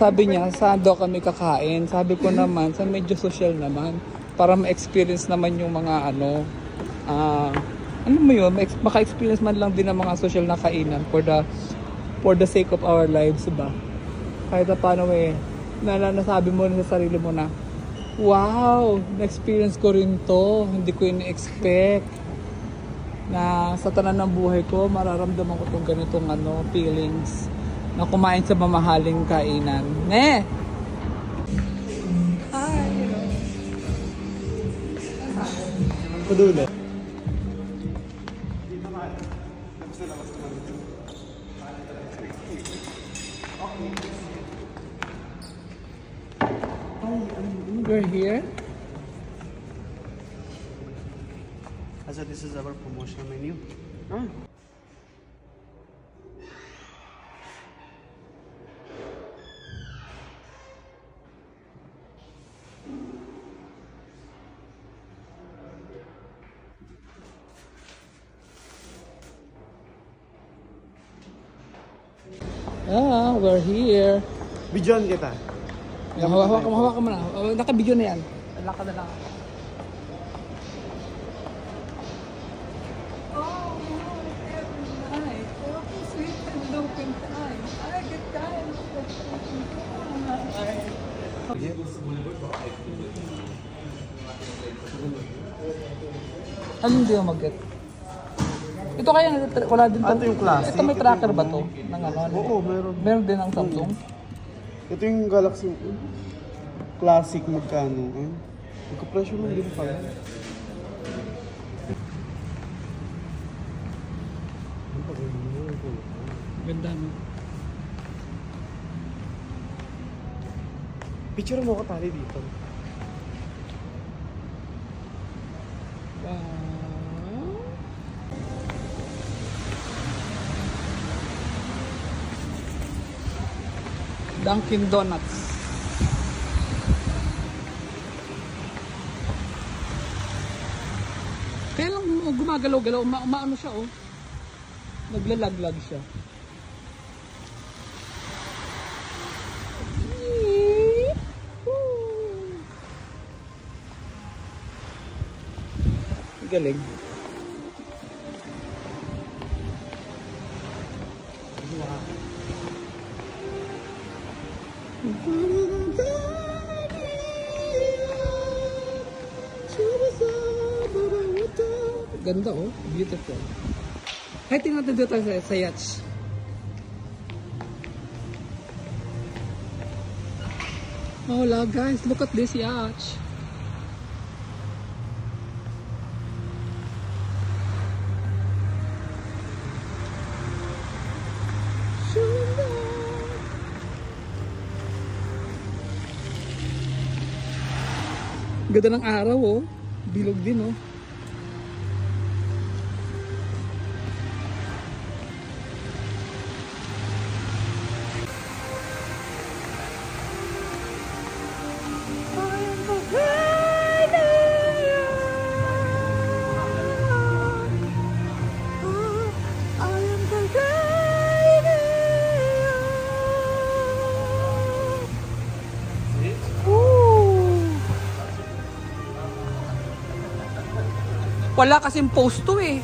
sabi niya, saan daw kami kakain? Sabi ko naman, sa medyo social naman. Para ma-experience naman yung mga ano mo yun, maka-experience man lang din ng mga social na kainan for the sake of our lives, ba? Kahit na paano nasabi mo sa sarili mo na, wow, na-experience ko rin to, hindi ko in-expect na sa tanan ng buhay ko, mararamdaman ko tong ganitong feelings na kumain sa mamahaling kainan. Ne! Hi! Padula. We're here. So this is our promotional menu. Huh? We're here. Bidyon kita. Hawak mo na. Naka-video na yan. Lakad na lang. Ano hindi yung mag-get? Ito kaya wala din ito yung classic. Ito may tracker ba to? Ng ano? Oo, meron. Meron din ng Samsung? Ito yung Galaxy Classic magkano? Magka-presyo mo din pala. Ganda, no? Picture mo ko tali dito. Dunkin Donuts. Kaya lang gumagalaw-galaw, umaano siya oh. Naglalaglag siya. Galing. Ganda oh, beautiful. Ay, tingnan natin dito sa yacht. Oh, guys, look at this yacht. Ganda ng araw oh. Bilog din oh. Wala kasing post to eh.